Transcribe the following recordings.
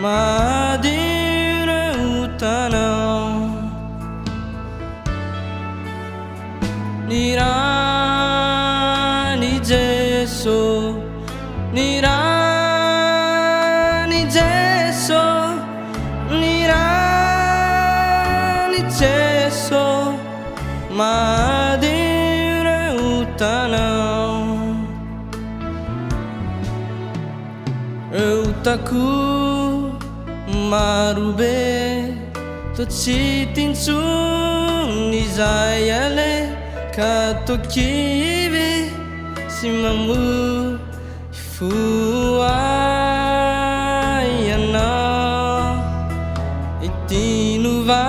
madio reo tanao. Ny rany Jeso, ny rany Jeso, ny rany Jeso, madio reo tanao. Reo tako marobe to tsy tintson'izay ale ka tokivy sy mamory fo ayanao. Itinova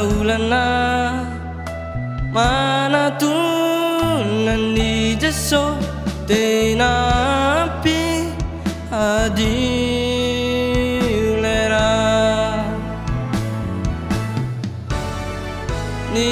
olana manatona ny Jeso tena ampy adio lera. Ny